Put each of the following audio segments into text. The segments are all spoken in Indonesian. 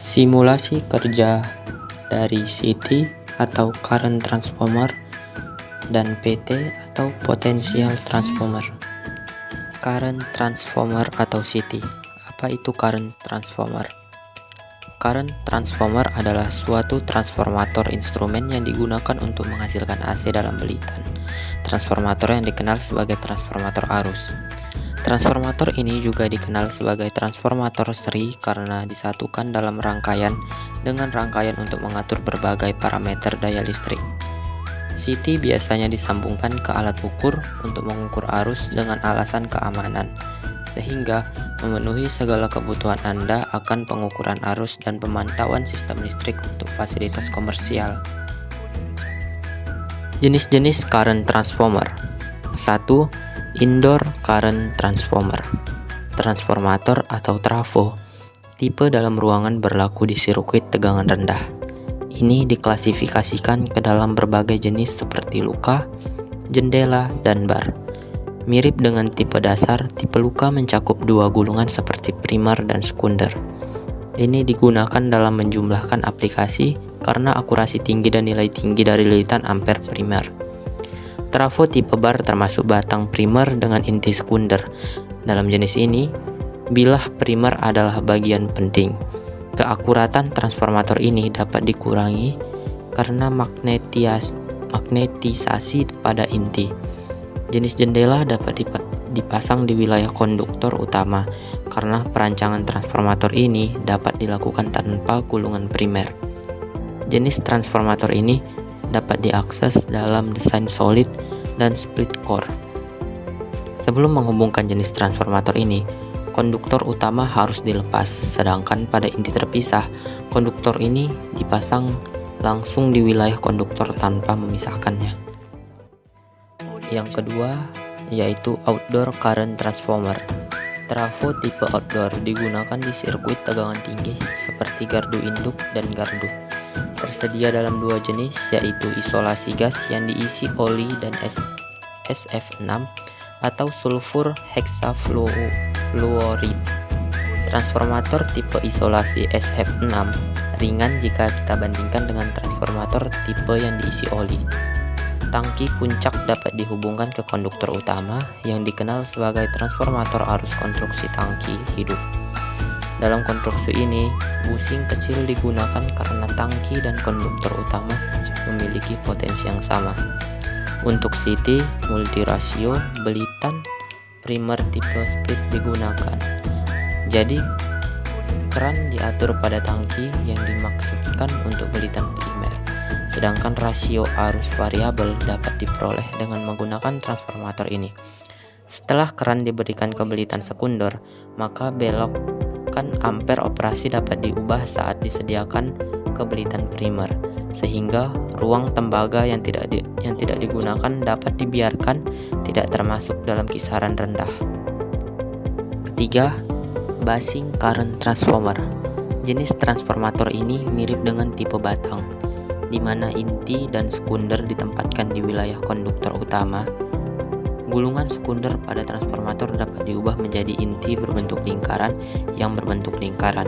Simulasi kerja dari CT atau current transformer dan PT atau potential transformer. Current transformer atau CT. Apa itu current transformer? Current transformer adalah suatu transformator instrumen yang digunakan untuk menghasilkan AC dalam belitan. Transformator yang dikenal sebagai transformator arus. Transformator ini juga dikenal sebagai transformator seri karena disatukan dalam rangkaian dengan rangkaian untuk mengatur berbagai parameter daya listrik. CT biasanya disambungkan ke alat ukur untuk mengukur arus dengan alasan keamanan, sehingga memenuhi segala kebutuhan Anda akan pengukuran arus dan pemantauan sistem listrik untuk fasilitas komersial. Jenis-jenis current transformer. 1. Indoor current transformer. Transformator atau trafo, tipe dalam ruangan berlaku di sirkuit tegangan rendah. Ini diklasifikasikan ke dalam berbagai jenis seperti luka, jendela, dan bar. Mirip dengan tipe dasar, tipe luka mencakup dua gulungan seperti primer dan sekunder. Ini digunakan dalam menjumlahkan aplikasi karena akurasi tinggi dan nilai tinggi dari lilitan ampere primer. Trafo tipe bar termasuk batang primer dengan inti sekunder. Dalam jenis ini, bilah primer adalah bagian penting. Keakuratan transformator ini dapat dikurangi karena magnetisasi pada inti. Jenis jendela dapat dipasang di wilayah konduktor utama karena perancangan transformator ini dapat dilakukan tanpa gulungan primer. Jenis transformator ini dapat diakses dalam desain solid dan split core. Sebelum menghubungkan jenis transformator ini, konduktor utama harus dilepas, sedangkan pada inti terpisah, konduktor ini dipasang langsung di wilayah konduktor tanpa memisahkannya. Yang kedua, yaitu outdoor current transformer. Trafo tipe outdoor digunakan di sirkuit tegangan tinggi seperti gardu induk dan gardu. Tersedia dalam dua jenis, yaitu isolasi gas yang diisi oli dan SF6 atau sulfur heksafluoride. Transformator tipe isolasi SF6 ringan jika kita bandingkan dengan transformator tipe yang diisi oli. Tangki puncak dapat dihubungkan ke konduktor utama yang dikenal sebagai transformator arus konstruksi tangki hidup. Dalam konstruksi ini, busing kecil digunakan karena tangki dan konduktor utama memiliki potensi yang sama. Untuk CT multirasio, belitan primer tipe split digunakan. Jadi, keran diatur pada tangki yang dimaksudkan untuk belitan primer, sedangkan rasio arus variabel dapat diperoleh dengan menggunakan transformator ini. Setelah keran diberikan ke belitan sekunder, maka belokan ampere operasi dapat diubah saat disediakan ke belitan primer, sehingga ruang tembaga yang tidak digunakan dapat dibiarkan tidak termasuk dalam kisaran rendah. Ketiga, basing current transformer. Jenis transformator ini mirip dengan tipe batang, di mana inti dan sekunder ditempatkan di wilayah konduktor utama. Gulungan sekunder pada transformator dapat diubah menjadi inti berbentuk lingkaran yang berbentuk lingkaran.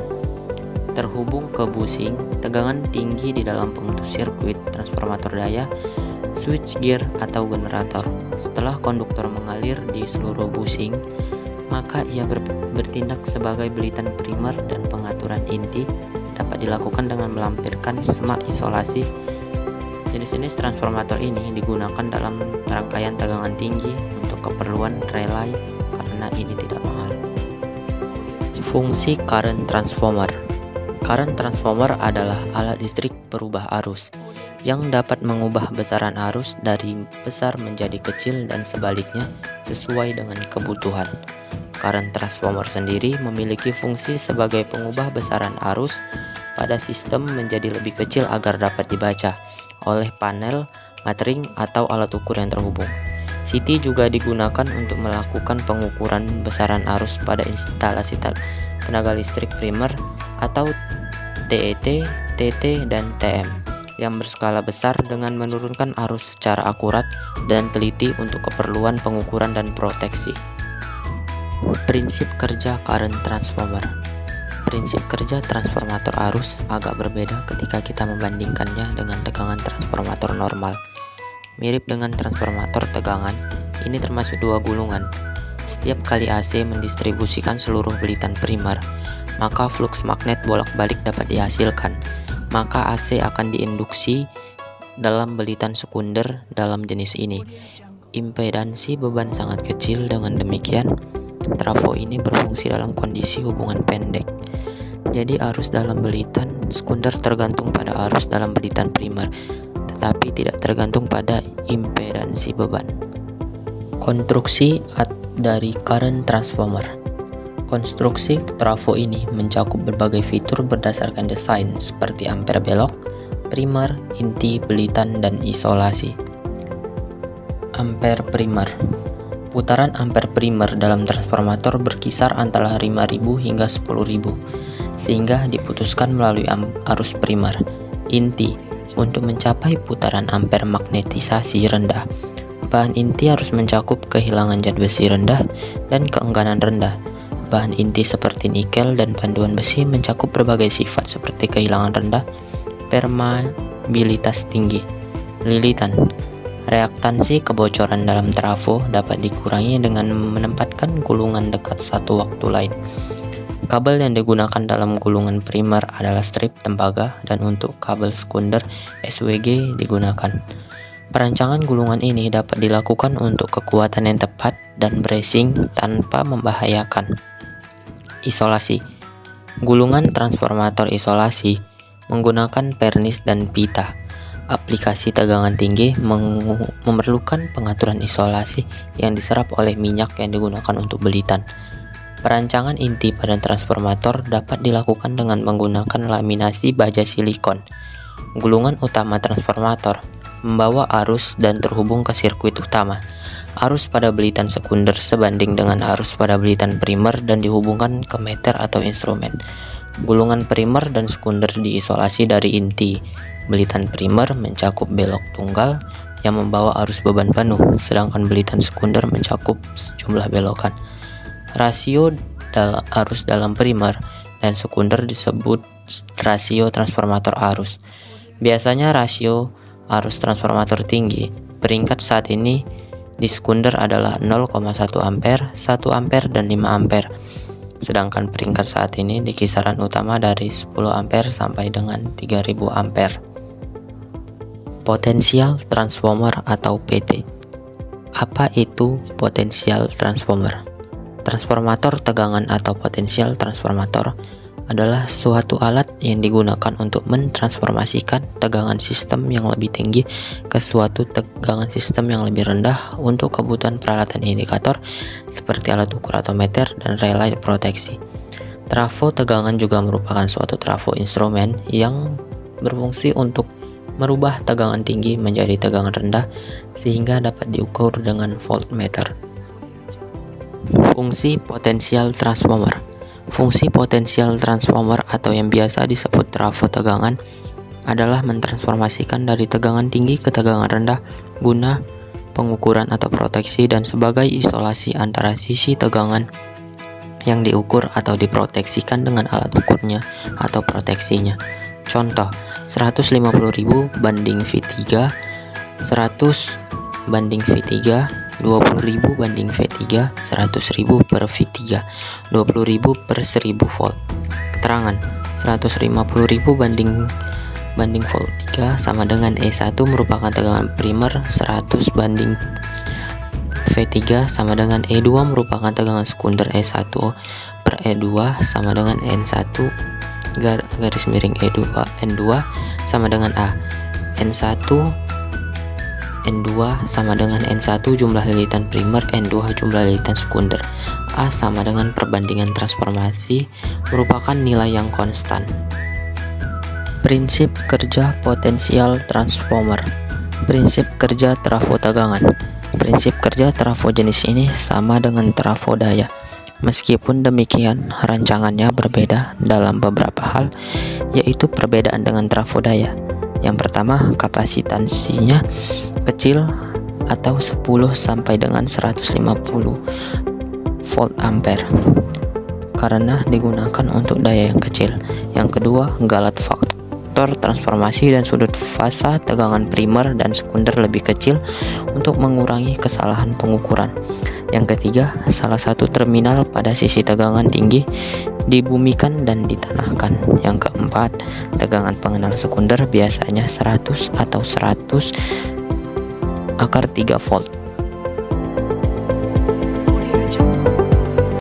Terhubung ke busing, tegangan tinggi di dalam pemutus sirkuit transformator daya, switchgear atau generator. Setelah konduktor mengalir di seluruh busing, maka ia bertindak sebagai belitan primer dan pengaturan inti dapat dilakukan dengan melampirkan semak isolasi. Jenis-jenis transformator ini digunakan dalam rangkaian tegangan tinggi untuk keperluan relay karena ini tidak mahal. Fungsi current transformer. Current transformer adalah alat listrik perubah arus yang dapat mengubah besaran arus dari besar menjadi kecil dan sebaliknya sesuai dengan kebutuhan. Current transformer sendiri memiliki fungsi sebagai pengubah besaran arus pada sistem menjadi lebih kecil agar dapat dibaca oleh panel, metering, atau alat ukur yang terhubung. CT juga digunakan untuk melakukan pengukuran besaran arus pada instalasi tenaga listrik primer atau TET, TT, dan TM yang berskala besar dengan menurunkan arus secara akurat dan teliti untuk keperluan pengukuran dan proteksi. Prinsip kerja current transformer. Prinsip kerja transformator arus agak berbeda ketika kita membandingkannya dengan tegangan transformator normal. Mirip dengan transformator tegangan, ini termasuk dua gulungan. Setiap kali AC mendistribusikan seluruh belitan primer, maka flux magnet bolak-balik dapat dihasilkan. Maka AC akan diinduksi dalam belitan sekunder dalam jenis ini. Impedansi beban sangat kecil, dengan demikian trafo ini berfungsi dalam kondisi hubungan pendek. Jadi arus dalam belitan sekunder tergantung pada arus dalam belitan primer, tetapi tidak tergantung pada impedansi beban. Konstruksi dari current transformer. Konstruksi trafo ini mencakup berbagai fitur berdasarkan desain seperti ampere belok, primer, inti, belitan, dan isolasi. Ampere primer. Putaran ampere primer dalam transformator berkisar antara 5.000 hingga 10.000, sehingga diputuskan melalui arus primer. Inti. Untuk mencapai putaran ampere magnetisasi rendah, bahan inti harus mencakup kehilangan zat besi rendah dan keengganan rendah. Bahan inti seperti nikel dan panduan besi mencakup berbagai sifat seperti kehilangan rendah, permeabilitas tinggi. Lilitan. Reaktansi kebocoran dalam trafo dapat dikurangi dengan menempatkan gulungan dekat satu waktu lain. Kabel yang digunakan dalam gulungan primer adalah strip tembaga, dan untuk kabel sekunder SWG digunakan. Perancangan gulungan ini dapat dilakukan untuk kekuatan yang tepat dan bracing tanpa membahayakan. Isolasi. Gulungan transformator isolasi menggunakan pernis dan pita. Aplikasi tegangan tinggi memerlukan pengaturan isolasi yang diserap oleh minyak yang digunakan untuk belitan. Perancangan inti pada transformator dapat dilakukan dengan menggunakan laminasi baja silikon. Gulungan utama transformator membawa arus dan terhubung ke sirkuit utama. Arus pada belitan sekunder sebanding dengan arus pada belitan primer dan dihubungkan ke meter atau instrumen. Gulungan primer dan sekunder diisolasi dari inti. Belitan primer mencakup belok tunggal yang membawa arus beban penuh, sedangkan belitan sekunder mencakup sejumlah belokan. Rasio arus dalam primer dan sekunder disebut rasio transformator arus. Biasanya rasio arus transformator tinggi. Peringkat saat ini di sekunder adalah 0,1 ampere, 1 ampere, dan 5 ampere. Sedangkan peringkat saat ini di kisaran utama dari 10 ampere sampai dengan 3000 ampere. Potensial transformer atau PT. Apa itu potensial transformer? Transformator tegangan atau potensial transformator adalah suatu alat yang digunakan untuk mentransformasikan tegangan sistem yang lebih tinggi ke suatu tegangan sistem yang lebih rendah untuk kebutuhan peralatan indikator seperti alat ukur atau meter dan relay proteksi. Trafo tegangan juga merupakan suatu trafo instrumen yang berfungsi untuk merubah tegangan tinggi menjadi tegangan rendah sehingga dapat diukur dengan voltmeter. Fungsi potensial transformer. Fungsi potensial transformer atau yang biasa disebut trafo tegangan adalah mentransformasikan dari tegangan tinggi ke tegangan rendah guna pengukuran atau proteksi dan sebagai isolasi antara sisi tegangan yang diukur atau diproteksikan dengan alat ukurnya atau proteksinya. Contoh, 150.000 banding V3, 100 banding V3, 20.000 banding V3, 100.000 per V3, 20.000 per 1000 volt. Keterangan, 150.000 banding volt 3 sama dengan E1 merupakan tegangan primer, 100 banding V3 sama dengan E2 merupakan tegangan sekunder, E1 per E2 sama dengan N1 garis miring E2 N2 sama dengan A. N1 N2 sama dengan N1 jumlah lilitan primer, N2 jumlah lilitan sekunder. A sama dengan perbandingan transformasi merupakan nilai yang konstan. Prinsip kerja potensial transformer. Prinsip kerja trafo tegangan. Prinsip kerja trafo jenis ini sama dengan trafo daya. Meskipun demikian, rancangannya berbeda dalam beberapa hal, yaitu perbedaan dengan trafo daya. Yang pertama, kapasitansinya kecil atau 10 sampai dengan 150 volt ampere. karena digunakan untuk daya yang kecil. Yang kedua, Galat faktor transformasi dan sudut fasa tegangan primer dan sekunder lebih kecil untuk mengurangi kesalahan pengukuran. Yang ketiga, salah satu terminal pada sisi tegangan tinggi dibumikan dan ditanahkan. Yang keempat, tegangan pengenal sekunder biasanya 100 atau 100/3 volt.